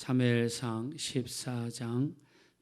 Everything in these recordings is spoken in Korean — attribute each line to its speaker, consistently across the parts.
Speaker 1: 사무엘상 14장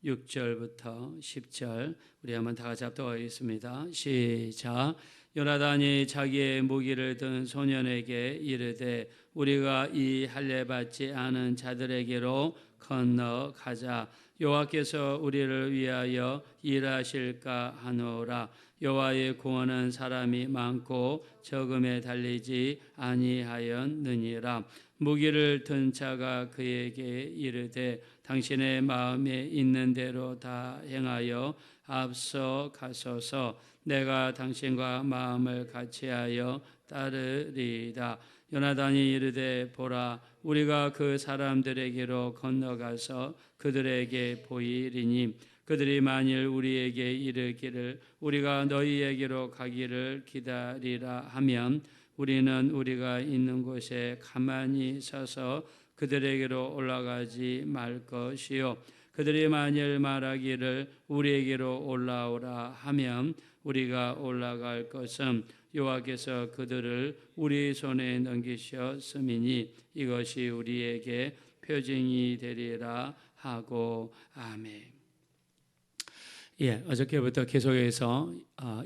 Speaker 1: 6절부터 10절 우리 한번 다 같이 합독하겠습니다. 시작. 요나단이 자기의 무기를 든 소년에게 이르되 우리가 이 할례 받지 않은 자들에게로 건너가자. 여호와께서 우리를 위하여 일하실까 하노라. 여호와의 구원은 사람이 많고 적음에 달리지 아니하였느니라. 무기를 든 자가 그에게 이르되 당신의 마음에 있는 대로 다 행하여 앞서 가소서. 내가 당신과 마음을 같이하여 따르리이다. 요나단이 이르되 보라, 우리가 그 사람들에게로 건너가서 그들에게 보이리니 그들이 만일 우리에게 이르기를 우리가 너희에게로 가기를 기다리라 하면 우리는 우리가 있는 곳에 가만히 서서 그들에게로 올라가지 말 것이요, 그들이 만일 말하기를 우리에게로 올라오라 하면 우리가 올라갈 것은 여호와께서 그들을 우리 손에 넘기셨음이니 이것이 우리에게 표징이 되리라 하고. 아멘. 어저께부터 계속해서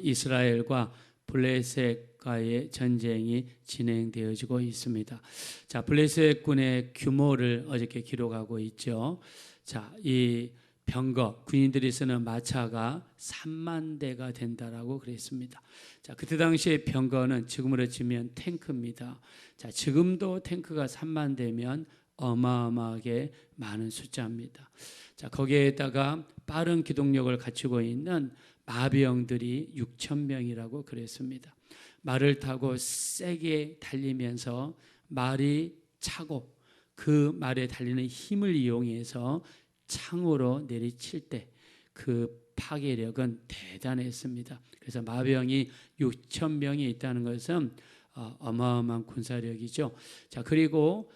Speaker 1: 이스라엘과 블레셋과의 전쟁이 진행되어지고 있습니다. 자, 블레셋군의 규모를 어저께 기록하고 있죠. 자, 이 병거, 군인들이 쓰는 마차가 3만 대가 된다라고 그랬습니다. 자, 그때 당시에 병거는 지금으로 치면 탱크입니다. 자, 지금도 탱크가 3만 대면 어마어마하게 많은 숫자입니다. 자, 거기에다가 빠른 기동력을 갖추고 있는 마병들이 6천 명이라고 그랬습니다. 말을 타고 세게 달리면서 말이 차고 그 말에 달리는 힘을 이용해서 창으로 내리칠 때 그 파괴력은 대단했습니다. 그래서 마병이 6천 명이 있다는 것은 어마어마한 군사력이죠. 자, 그리고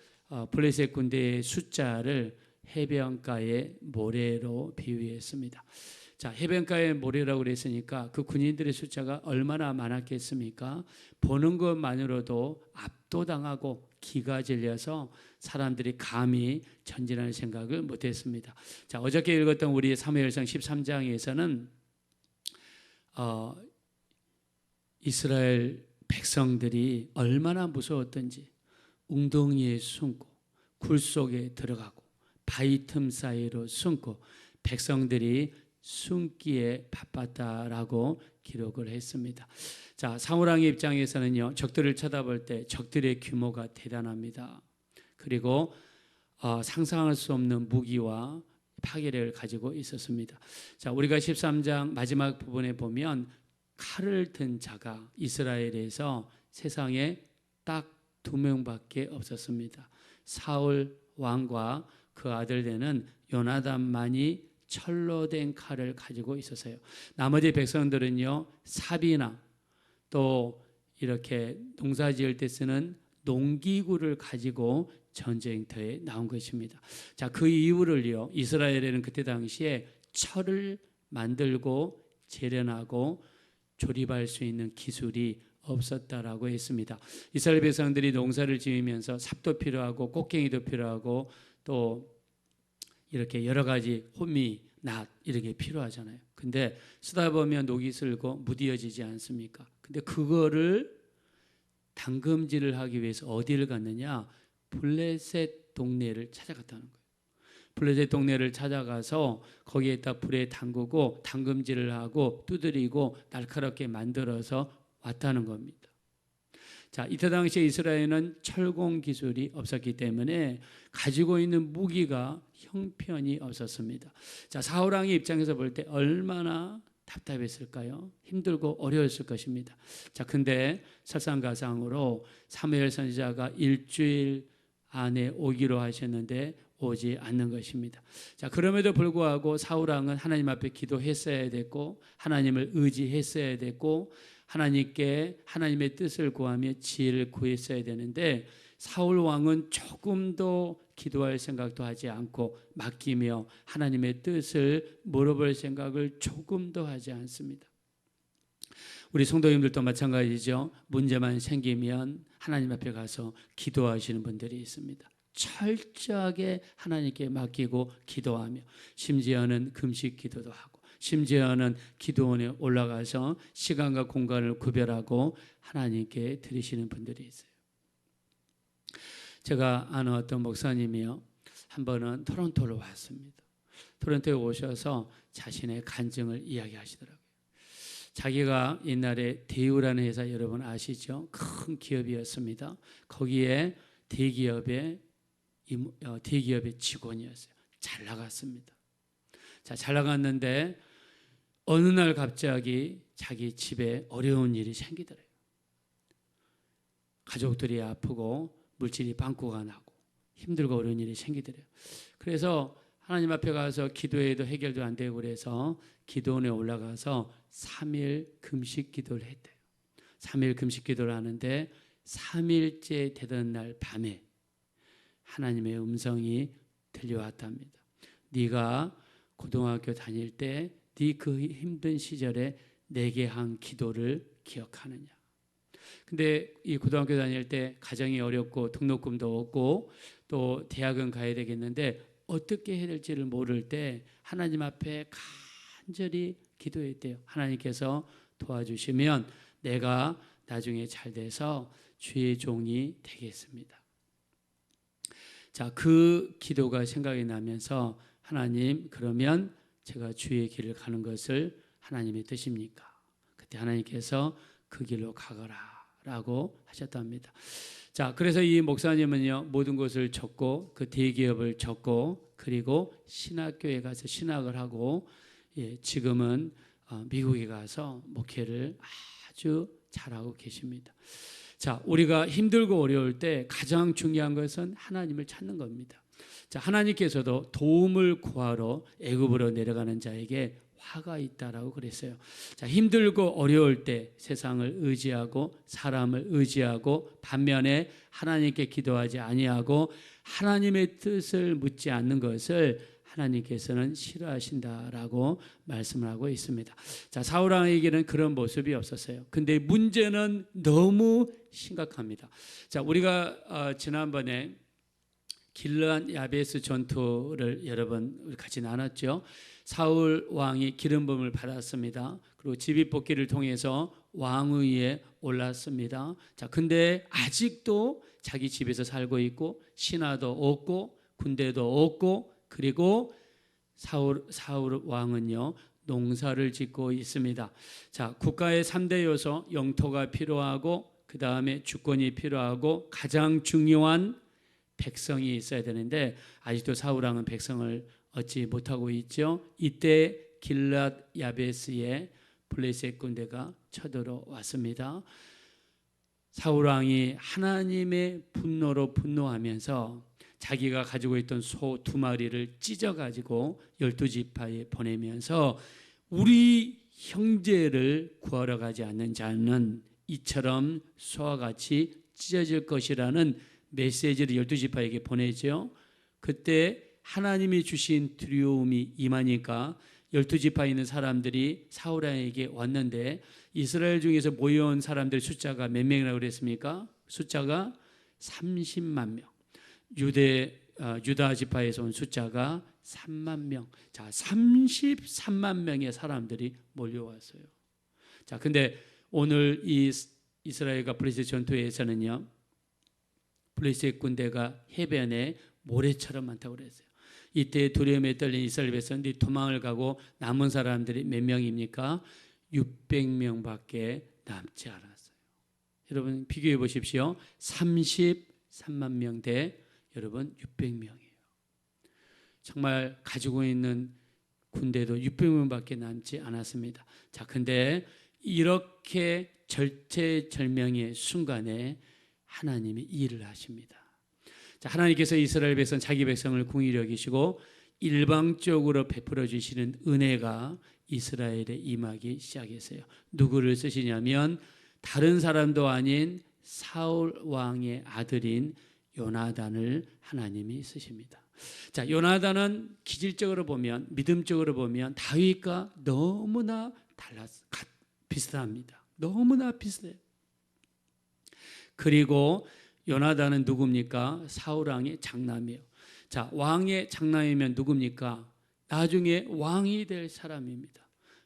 Speaker 1: 블레셋 군대의 숫자를 해변가의 모래로 비유했습니다. 자, 해변가의 모래라고 그랬으니까 그 군인들의 숫자가 얼마나 많았겠습니까? 보는 것만으로도 압도당하고 기가 질려서 사람들이 감히 전진하는 생각을 못했습니다. 자, 어저께 읽었던 우리 사무엘상 13장에서는 이스라엘 백성들이 얼마나 무서웠던지 웅덩이에 숨고 굴 속에 들어가고 바위 틈 사이로 숨고 백성들이 숨기에 바빴다라고 기록을 했습니다. 자, 사무랑의 입장에서는요, 적들을 쳐다볼 때 적들의 규모가 대단합니다. 그리고 상상할 수 없는 무기와 파괴력을 가지고 있었습니다. 자, 우리가 13장 마지막 부분에 보면 칼을 든 자가 이스라엘에서 세상에 딱 2명밖에 없었습니다. 사울 왕과 그 아들 되는 요나단만이 철로 된 칼을 가지고 있었어요. 나머지 백성들은요, 삽이나 또 이렇게 농사 지을 때 쓰는 농기구를 가지고 전쟁터에 나온 것입니다. 자, 그 이유를요, 이스라엘에는 그때 당시에 철을 만들고 재련하고 조립할 수 있는 기술이 없었다라고 했습니다. 이스라엘 백성들이 농사를 지으면서 삽도 필요하고 꽃갱이도 필요하고 또 이렇게 여러 가지 호미, 낫 이렇게 필요하잖아요. 근데 쓰다 보면 녹이 슬고 무디어지지 않습니까? 근데 그거를 담금질을 하기 위해서 어디를 갔느냐? 블레셋 동네를 찾아갔다는 거예요. 블레셋 동네를 찾아가서 거기에다 불에 담그고 담금질을 하고 두드리고 날카롭게 만들어서 왔다는 겁니다. 자, 이때 당시에 이스라엘은 철공 기술이 없었기 때문에 가지고 있는 무기가 형편이 없었습니다. 자, 사울 왕의 입장에서 볼 때 얼마나 답답했을까요? 힘들고 어려웠을 것입니다. 자, 근데 설상가상으로 사무엘 선지자가 일주일 안에 오기로 하셨는데 오지 않는 것입니다. 자, 그럼에도 불구하고 사울 왕은 하나님 앞에 기도했어야 됐고 하나님을 의지했어야 됐고 하나님께 하나님의 뜻을 구하며 지혜를 구했어야 되는데 사울 왕은 조금도 기도할 생각도 하지 않고 맡기며 하나님의 뜻을 물어볼 생각을 조금도 하지 않습니다. 우리 성도님들도 마찬가지죠. 문제만 생기면 하나님 앞에 가서 기도하시는 분들이 있습니다. 철저하게 하나님께 맡기고 기도하며 심지어는 금식 기도도 하고 심지어는 기도원에 올라가서 시간과 공간을 구별하고 하나님께 드리시는 분들이 있어요. 제가 아는 어떤 목사님이요, 한 번은 토론토로 왔습니다. 토론토에 오셔서 자신의 간증을 이야기하시더라고요. 자기가 옛날에 대우라는 회사 여러분 아시죠? 큰 기업이었습니다. 거기에 대기업의 직원이었어요. 잘 나갔습니다. 자, 잘 나갔는데 어느 날 갑자기 자기 집에 어려운 일이 생기더래요. 가족들이 아프고 물질이 빵꾸가 나고 힘들고 어려운 일이 생기더래요. 그래서 하나님 앞에 가서 기도해도 해결도 안 되고 그래서 기도원에 올라가서 3일 금식 기도를 했대요. 3일 금식 기도를 하는데 3일째 되던 날 밤에 하나님의 음성이 들려왔답니다. 네가 고등학교 다닐 때 네 그 힘든 시절에 내게 한 기도를 기억하느냐. 근데 이 고등학교 다닐 때 가정이 어렵고 등록금도 없고 또 대학은 가야 되겠는데 어떻게 해야 될지를 모를 때 하나님 앞에 간절히 기도했대요. 하나님께서 도와주시면 내가 나중에 잘 돼서 주의 종이 되겠습니다. 자, 그 기도가 생각이 나면서 하나님, 그러면 제가 주의 길을 가는 것을 하나님의 뜻입니까? 그때 하나님께서 그 길로 가거라 라고 하셨답니다. 자, 그래서 이 목사님은요, 모든 것을 접고 그 대기업을 접고 그리고 신학교에 가서 신학을 하고 지금은 미국에 가서 목회를 아주 잘하고 계십니다. 자, 우리가 힘들고 어려울 때 가장 중요한 것은 하나님을 찾는 겁니다. 자, 하나님께서도 도움을 구하러 애굽으로 내려가는 자에게 화가 있다라고 그랬어요. 자, 힘들고 어려울 때 세상을 의지하고 사람을 의지하고 반면에 하나님께 기도하지 아니하고 하나님의 뜻을 묻지 않는 것을 하나님께서는 싫어하신다라고 말씀을 하고 있습니다. 자, 사울 왕에게는 그런 모습이 없었어요. 근데 문제는 너무 심각합니다. 자, 우리가 지난번에 길르앗 야베스 전투를 여러분 같이 나눴죠. 사울 왕이 기름 부음을 받았습니다. 그리고 제비뽑기를 통해서 왕위에 올랐습니다. 자, 근데 아직도 자기 집에서 살고 있고 신하도 없고 군대도 없고 그리고 사울 왕은요 농사를 짓고 있습니다. 자, 국가의 3대 요소 영토가 필요하고 그 다음에 주권이 필요하고 가장 중요한 백성이 있어야 되는데 아직도 사울 왕은 백성을 얻지 못하고 있죠. 이때 길앗 야베스의 블레셋 군대가 쳐들어왔습니다. 사울 왕이 하나님의 분노로 분노하면서 자기가 가지고 있던 소 2마리를 찢어가지고 12지파에 보내면서 우리 형제를 구하러 가지 않는 자는 이처럼 소와 같이 찢어질 것이라는 메시지를 12지파에게 보내죠. 그때 하나님이 주신 두려움이 임하니까 12지파에 있는 사람들이 사울 왕에게 왔는데 이스라엘 중에서 모여온 사람들 숫자가 몇 명이라고 그랬습니까? 숫자가 30만 명. 유다 지파에서 온 숫자가 3만 명. 자, 33만 명의 사람들이 몰려왔어요. 자, 근데 오늘 이 이스라엘과 블레셋 전투에서는요, 블레셋 군대가 해변에 모래처럼 많다고 그랬어요. 이때 두려움에 떨린 이스라엘 백성들이 도망을 가고 남은 사람들이 몇 명입니까? 600명밖에 남지 않았어요. 여러분 비교해 보십시오. 33만 명 대 여러분 600명이에요. 정말 가지고 있는 군대도 600명밖에 남지 않았습니다. 자, 근데 이렇게 절체절명의 순간에 하나님이 일을 하십니다. 자, 하나님께서 이스라엘 백성 자기 백성을 긍휼히 여기시고 일방적으로 베풀어 주시는 은혜가 이스라엘에 임하기 시작했어요. 누구를 쓰시냐면 다른 사람도 아닌 사울 왕의 아들인 요나단을 하나님이 쓰십니다. 자, 요나단은 기질적으로 보면 믿음적으로 보면 다윗과 너무나 비슷합니다. 너무나 비슷해요. 그리고 요나단은 누굽니까? 사울 왕의 장남이에요. 자, 왕의 장남이면 누굽니까? 나중에 왕이 될 사람입니다.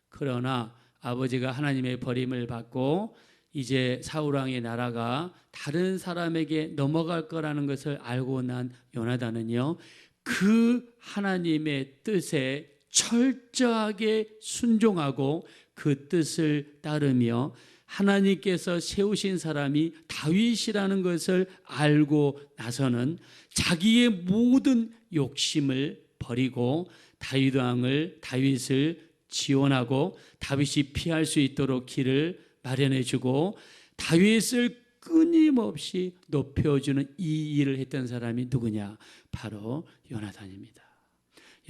Speaker 1: 그러나 아버지가 하나님의 버림을 받고 이제 사울 왕의 나라가 다른 사람에게 넘어갈 거라는 것을 알고 난 요나단은요, 그 하나님의 뜻에 철저하게 순종하고 그 뜻을 따르며 하나님께서 세우신 사람이 다윗이라는 것을 알고 나서는 자기의 모든 욕심을 버리고 다윗을 지원하고 다윗이 피할 수 있도록 길을 마련해 주고 다윗을 끊임없이 높여주는 이 일을 했던 사람이 누구냐? 바로 요나단입니다.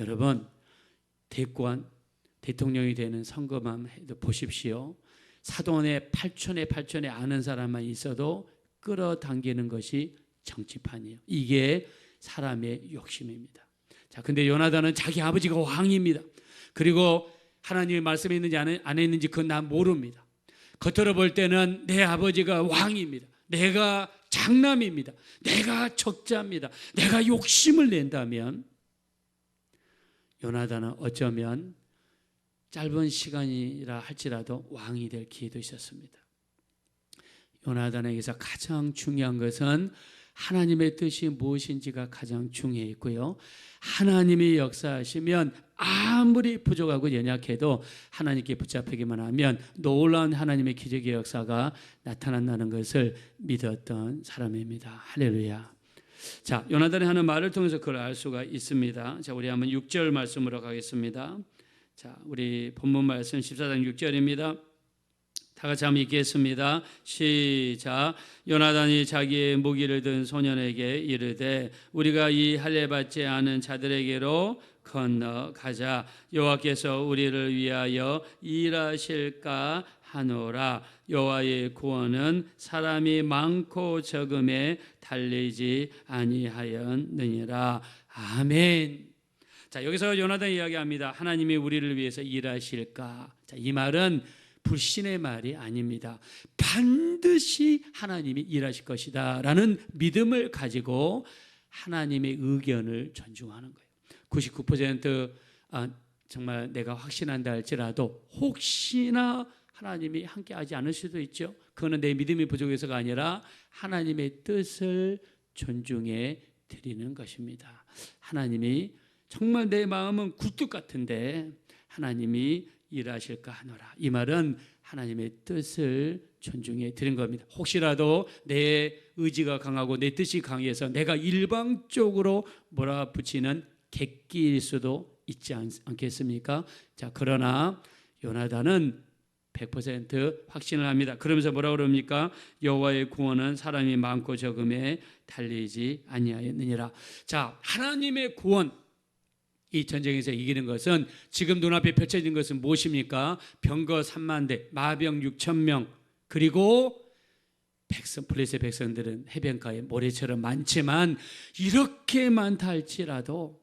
Speaker 1: 여러분, 대권 대통령이 되는 선거만 해도 보십시오. 사돈의 팔촌에 아는 사람만 있어도 끌어당기는 것이 정치판이에요. 이게 사람의 욕심입니다. 자, 근데 요나단은 자기 아버지가 왕입니다. 그리고 하나님의 말씀이 있는지 안 했는지 그건 난 모릅니다. 겉으로 볼 때는 내 아버지가 왕입니다. 내가 장남입니다. 내가 적자입니다. 내가 욕심을 낸다면 요나단은 어쩌면 짧은 시간이라 할지라도 왕이 될 기회도 있었습니다. 요나단에게서 가장 중요한 것은 하나님의 뜻이 무엇인지가 가장 중요했고요. 하나님이 역사하시면 아무리 부족하고 연약해도 하나님께 붙잡히기만 하면 놀라운 하나님의 기적의 역사가 나타난다는 것을 믿었던 사람입니다. 할렐루야. 자, 요나단이 하는 말을 통해서 그걸 알 수가 있습니다. 자, 우리 한번 6절 말씀으로 가겠습니다. 자, 우리 본문 말씀 14장 6절입니다. 다 같이 한번 읽겠습니다. 시작. 요나단이 자기의 무기를 든 소년에게 이르되 우리가 이 할례 받지 않은 자들에게로 건너가자. 여호와께서 우리를 위하여 일하실까 하노라. 여호와의 구원은 사람이 많고 적음에 달리지 아니하였느니라. 아멘. 자, 여기서 요나단이 이야기합니다. 하나님이 우리를 위해서 일하실까? 자, 이 말은 불신의 말이 아닙니다. 반드시 하나님이 일하실 것이다 라는 믿음을 가지고 하나님의 의견을 존중하는 거예요. 99% 정말 내가 확신한다 할지라도 혹시나 하나님이 함께하지 않을 수도 있죠. 그거는 내 믿음이 부족해서가 아니라 하나님의 뜻을 존중해 드리는 것입니다. 하나님이 정말 내 마음은 굴뚝 같은데 하나님이 일하실까 하노라. 이 말은 하나님의 뜻을 존중해 드린 겁니다. 혹시라도 내 의지가 강하고 내 뜻이 강해서 내가 일방적으로 몰아붙이는 객기일 수도 있지 않겠습니까? 자, 그러나 요나단은 100% 확신을 합니다. 그러면서 뭐라고 그럽니까? 여호와의 구원은 사람이 많고 적음에 달리지 아니하였느니라. 자, 하나님의 구원, 이 전쟁에서 이기는 것은 지금 눈앞에 펼쳐진 것은 무엇입니까? 병거 3만 대, 마병 6천 명, 그리고 블레셋 백성들은 해변가에 모래처럼 많지만 이렇게 많다 할지라도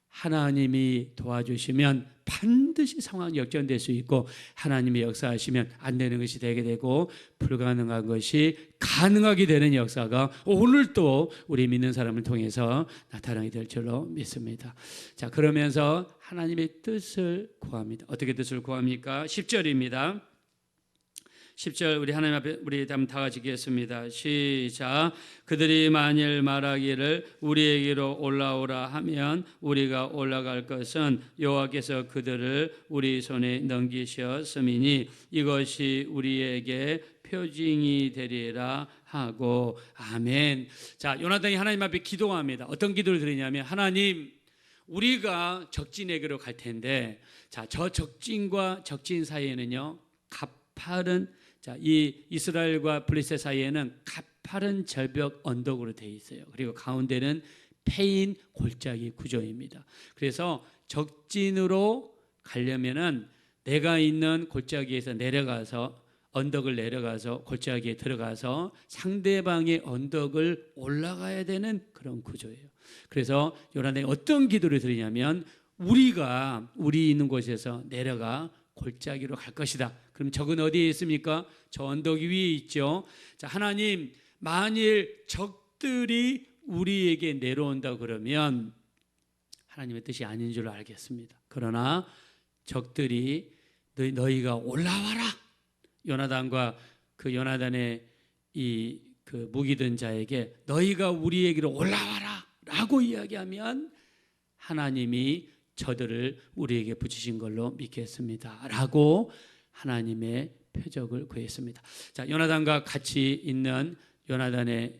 Speaker 1: 하나님이 도와주시면 반드시 상황이 역전될 수 있고 하나님이 역사하시면 안 되는 것이 되게 되고 불가능한 것이 가능하게 되는 역사가 오늘도 우리 믿는 사람을 통해서 나타나게 될 줄로 믿습니다. 자, 그러면서 하나님의 뜻을 구합니다. 어떻게 뜻을 구합니까? 10절입니다. 10절 우리 하나님 앞에 우리 한번 다 같이 읽겠습니다. 시작. 그들이 만일 말하기를 우리에게로 올라오라 하면 우리가 올라갈 것은 여호와께서 그들을 우리 손에 넘기셨음이니 이것이 우리에게 표징이 되리라 하고 아멘. 자, 요나단이 하나님 앞에 기도합니다. 어떤 기도를 드리냐면 하나님, 우리가 적진에게로 갈 텐데 자, 저 적진과 적진 사이에는요 가파른, 자, 이 이스라엘과 블레셋 사이에는 가파른 절벽 언덕으로 되어 있어요. 그리고 가운데는 패인 골짜기 구조입니다. 그래서 적진으로 가려면은 내가 있는 골짜기에서 내려가서 언덕을 내려가서 골짜기에 들어가서 상대방의 언덕을 올라가야 되는 그런 구조예요. 그래서 요나단이 어떤 기도를 드리냐면 우리 있는 곳에서 내려가 골짜기로 갈 것이다. 그럼 적은 어디에 있습니까? 저 언덕 위에 있죠. 자, 하나님, 만일 적들이 우리에게 내려온다 그러면 하나님의 뜻이 아닌 줄 알겠습니다. 그러나 적들이 너희가 올라와라. 요나단과 그 요나단의 그 무기 든 자에게 너희가 우리에게로 올라와라 라고 이야기하면 하나님이 저들을 우리에게 붙이신 걸로 믿겠습니다 라고 하나님의 표적을 구했습니다. 자, 요나단과 같이 있는 요나단의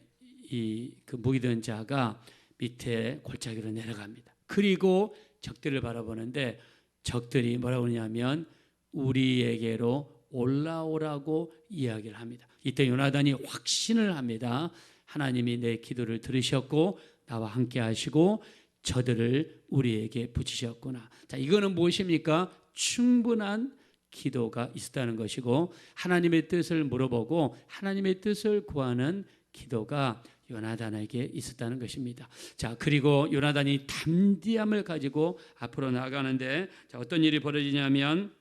Speaker 1: 그 무기 든 자가 밑에 골짜기로 내려갑니다. 그리고 적들을 바라보는데 적들이 뭐라고 하냐면 우리에게로 올라오라고 이야기를 합니다. 이때 요나단이 확신을 합니다. 하나님이 내 기도를 들으셨고 나와 함께 하시고 저들을 우리에게 붙이셨구나. 자, 이거는 무엇입니까? 충분한 기도가 있었다는 것이고 하나님의 뜻을 물어보고 하나님의 뜻을 구하는 기도가 요나단에게 있었다는 것입니다. 자, 그리고 요나단이 담대함을 가지고 앞으로 나가는데 자, 어떤 일이 벌어지냐면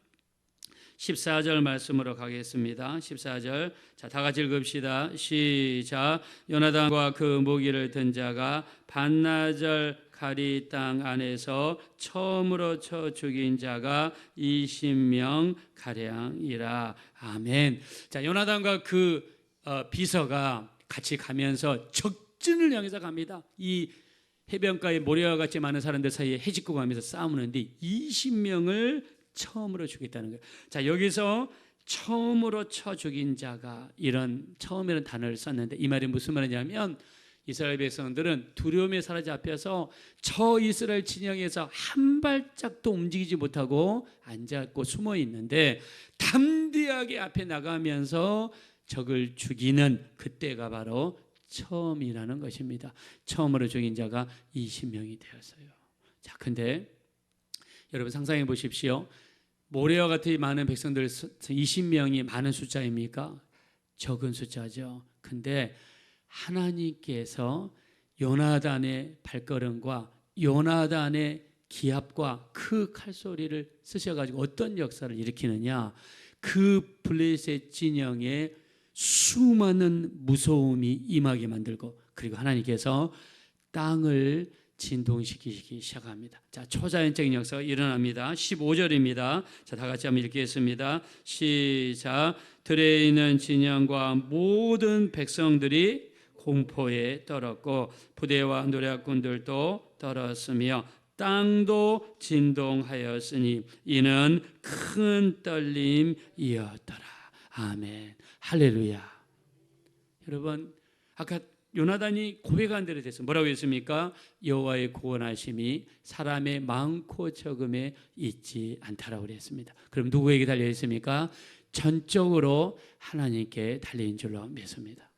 Speaker 1: 14절 말씀으로 가겠습니다. 14절. 자, 다 같이 읽읍시다. 시작. 요나단과 그 무기를 든 자가 반나절 가리 땅 안에서 처음으로 쳐 죽인 자가 20명 가량이라. 아멘. 자, 요나단과 그 비서가 같이 가면서 적진을 향해서 갑니다. 이 해변가에 모래와 같이 많은 사람들 사이에 해집고 가면서 싸우는데 20명을 처음으로 죽였다는 거예요. 자, 여기서 처음으로 쳐 죽인 자가 이런 처음이라는 단어를 썼는데 이 말이 무슨 말이냐면 이스라엘 백성들은 두려움에 사로잡혀서 저 이스라엘 진영에서 한 발짝도 움직이지 못하고 앉아있고 숨어 있는데 담대하게 앞에 나가면서 적을 죽이는 그때가 바로 처음이라는 것입니다. 처음으로 죽인 자가 20명이 되었어요. 자, 근데 여러분 상상해 보십시오. 모래와 같이 많은 백성들 20명이 많은 숫자입니까? 적은 숫자죠. 근데 하나님께서 요나단의 발걸음과 요나단의 기합과 그 칼소리를 쓰셔가지고 어떤 역사를 일으키느냐, 그 블레셋 진영에 수많은 무서움이 임하게 만들고 그리고 하나님께서 땅을 진동시키기 시작합니다. 자, 초자연적인 역사가 일어납니다. 15절입니다. 자, 다 같이 한번 읽겠습니다. 시작. 들에 있는 진영과 모든 백성들이 공포에 떨었고 부대와 노략군들도 떨었으며 땅도 진동하였으니 이는 큰 떨림이었더라. 아멘. 할렐루야. 여러분, 아까 요나단이 고백한 대로 됐어요. 뭐라고 했습니까? 여호와의 구원하심이 사람의 많고 적음에 있지 않다라고 그랬습니다. 그럼 누구에게 달려 있습니까? 전적으로 하나님께 달린 줄로 믿습니다.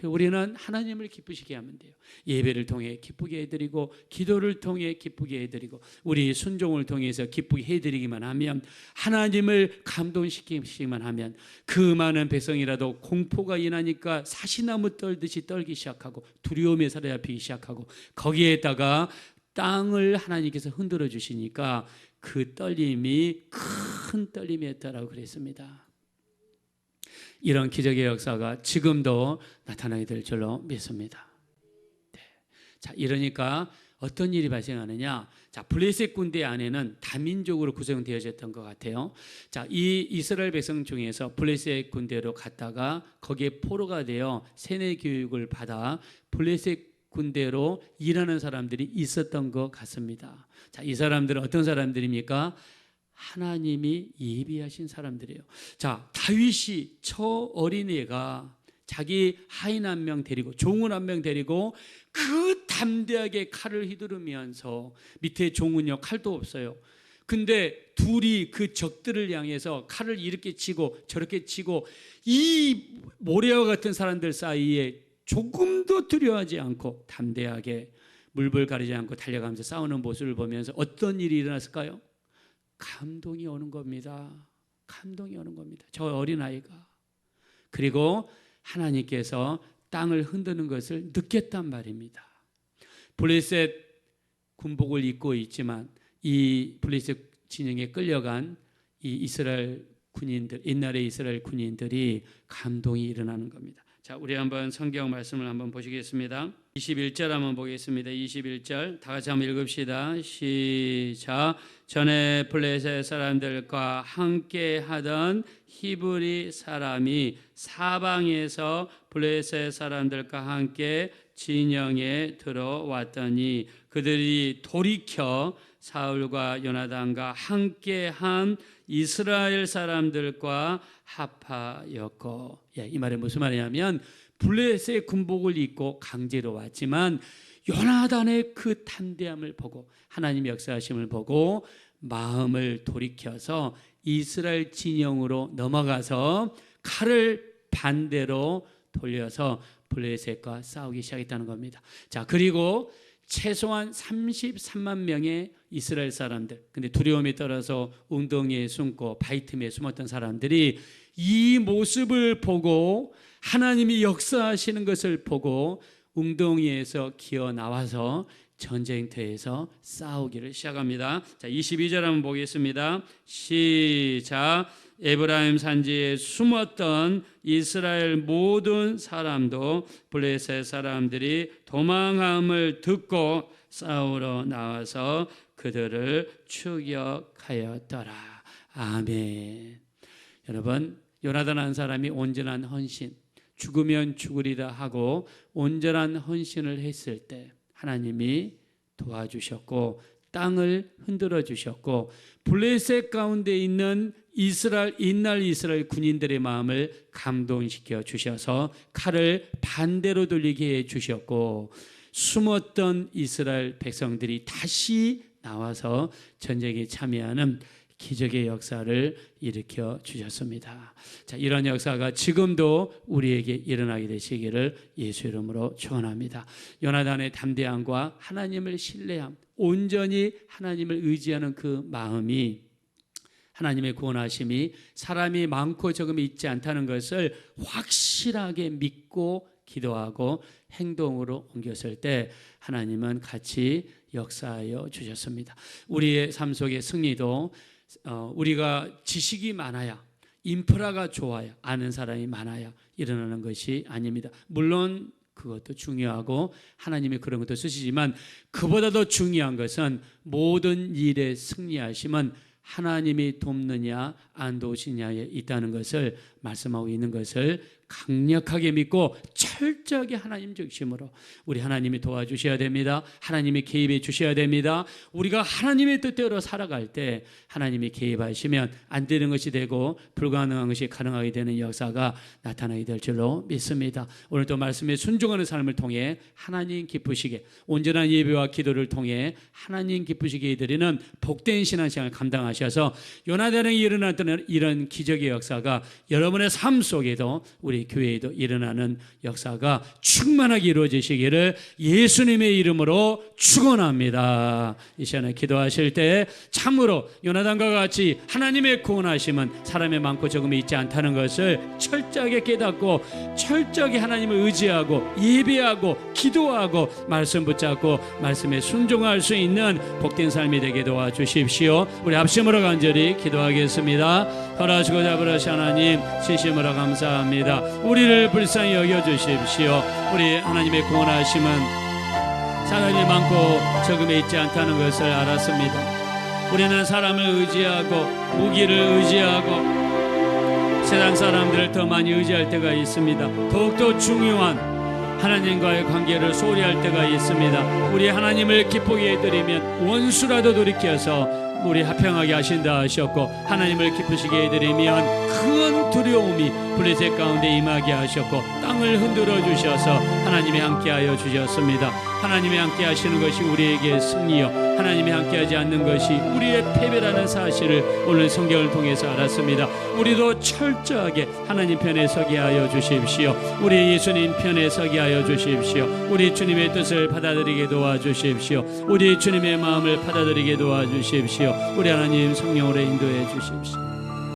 Speaker 1: 우리는 하나님을 기쁘시게 하면 돼요. 예배를 통해 기쁘게 해드리고 기도를 통해 기쁘게 해드리고 우리 순종을 통해서 기쁘게 해드리기만 하면 하나님을 감동시키기만 하면 그 많은 백성이라도 공포가 인하니까 사시나무 떨듯이 떨기 시작하고 두려움에 사로잡히기 시작하고 거기에다가 땅을 하나님께서 흔들어 주시니까 그 떨림이 큰 떨림이었다라고 그랬습니다. 이런 기적의 역사가 지금도 나타나게 될 줄로 믿습니다. 네. 자, 이러니까 어떤 일이 발생하느냐? 자, 블레셋 군대 안에는 다민족으로 구성되어졌던 것 같아요. 자, 이 이스라엘 백성 중에서 블레셋 군대로 갔다가 거기에 포로가 되어 세뇌 교육을 받아 블레셋 군대로 일하는 사람들이 있었던 것 같습니다. 자, 이 사람들은 어떤 사람들입니까? 하나님이 예비하신 사람들이에요. 자, 다윗이 저 어린애가 자기 하인 한 명 데리고 종은 한 명 데리고 그 담대하게 칼을 휘두르면서 밑에 종은요 칼도 없어요. 근데 둘이 그 적들을 향해서 칼을 이렇게 치고 저렇게 치고 이 모래와 같은 사람들 사이에 조금도 두려워하지 않고 담대하게 물불 가리지 않고 달려가면서 싸우는 모습을 보면서 어떤 일이 일어났을까요? 감동이 오는 겁니다. 감동이 오는 겁니다. 저 어린아이가. 그리고 하나님께서 땅을 흔드는 것을 느꼈단 말입니다. 블레셋 군복을 입고 있지만 이 블레셋 진영에 끌려간 이 이스라엘 군인들, 옛날의 이스라엘 군인들이 감동이 일어나는 겁니다. 자, 우리 한번 성경 말씀을 한번 보시겠습니다. 21절 한번 보겠습니다. 21절 다 같이 한번 읽읍시다. 시작. 전에 블레셋 사람들과 함께 하던 히브리 사람이 사방에서 블레셋 사람들과 함께 진영에 들어왔더니 그들이 돌이켜 사울과 요나단과 함께한 이스라엘 사람들과 합하였고, 이 말이 무슨 말이냐면 블레셋의 군복을 입고 강제로 왔지만 요나단의 그 담대함을 보고 하나님의 역사하심을 보고 마음을 돌이켜서 이스라엘 진영으로 넘어가서 칼을 반대로 돌려서 블레셋과 싸우기 시작했다는 겁니다. 자, 그리고 최소한 33만 명의 이스라엘 사람들, 근데 두려움에 떨어서 웅덩이에 숨고 바위 틈에 숨었던 사람들이 이 모습을 보고 하나님이 역사하시는 것을 보고 웅덩이에서 기어 나와서 전쟁터에서 싸우기를 시작합니다. 자, 22절 한번 보겠습니다. 시작. 에브라임 산지에 숨었던 이스라엘 모든 사람도 블레셋 사람들이 도망함을 듣고 싸우러 나와서 그들을 추격하였더라. 아멘. 여러분, 요나단 한 사람이 온전한 헌신, 죽으면 죽으리라 하고 온전한 헌신을 했을 때 하나님이 도와주셨고 땅을 흔들어 주셨고 블레셋 가운데 있는 옛날 이스라엘 군인들의 마음을 감동시켜 주셔서 칼을 반대로 돌리게 해 주셨고 숨었던 이스라엘 백성들이 다시 나와서 전쟁에 참여하는 기적의 역사를 일으켜 주셨습니다. 자, 이런 역사가 지금도 우리에게 일어나게 되시기를 예수 이름으로 축원합니다. 요나단의 담대함과 하나님을 신뢰함, 온전히 하나님을 의지하는 그 마음이 하나님의 구원하심이 사람이 많고 적음이 있지 않다는 것을 확실하게 믿고 기도하고 행동으로 옮겼을 때 하나님은 같이 역사하여 주셨습니다. 우리의 삶 속의 승리도 우리가 지식이 많아야, 인프라가 좋아야, 아는 사람이 많아야 일어나는 것이 아닙니다. 물론 그것도 중요하고 하나님이 그런 것도 쓰시지만 그보다 더 중요한 것은 모든 일에 승리하심은 하나님이 돕느냐 안 도우시냐에 있다는 것을 말씀하고 있는 것을 강력하게 믿고 철저하게 하나님 중심으로 우리 하나님이 도와주셔야 됩니다. 하나님이 개입해 주셔야 됩니다. 우리가 하나님의 뜻대로 살아갈 때 하나님이 개입하시면 안 되는 것이 되고 불가능한 것이 가능하게 되는 역사가 나타나게 될 줄로 믿습니다. 오늘도 말씀에 순종하는 삶을 통해 하나님 기쁘시게 온전한 예배와 기도를 통해 하나님 기쁘시게 드리는 복된 신앙생활을 감당하셔서 요나단에게 일어났던 이런 기적의 역사가 여러분의 삶 속에도 우리 교회에도 일어나는 역사가 충만하게 이루어지시기를 예수님의 이름으로 축원합니다. 이 시간에 기도하실 때 참으로 요나단과 같이 하나님의 구원하심은 사람의 많고 적음이 있지 않다는 것을 철저하게 깨닫고 철저하게 하나님을 의지하고 예배하고 기도하고 말씀 붙잡고 말씀에 순종할 수 있는 복된 삶이 되게 도와주십시오. 우리 합심으로 간절히 기도하겠습니다. 허락하시고 잡으라시 하나님 진심으로 감사합니다. 우리를 불쌍히 여겨주십시오. 우리 하나님의 구원하심은 사람이 많고 적음에 있지 않다는 것을 알았습니다. 우리는 사람을 의지하고 무기를 의지하고 세상 사람들을 더 많이 의지할 때가 있습니다. 더욱더 중요한 하나님과의 관계를 소홀히 할 때가 있습니다. 우리 하나님을 기쁘게 해드리면 원수라도 돌이켜서 우리 합평하게 하신다 하셨고 하나님을 기쁘시게 해드리면 큰 두려움이 블레셋 가운데 임하게 하셨고 땅을 흔들어 주셔서 하나님이 함께하여 주셨습니다. 하나님이 함께하시는 것이 우리에게 승리요 하나님이 함께하지 않는 것이 우리의 패배라는 사실을 오늘 성경을 통해서 알았습니다. 우리도 철저하게 하나님 편에 서게 하여 주십시오. 우리 예수님 편에 서게 하여 주십시오. 우리 주님의 뜻을 받아들이게 도와주십시오. 우리 주님의 마음을 받아들이게 도와주십시오. 우리 하나님 성령으로 인도해 주십시오.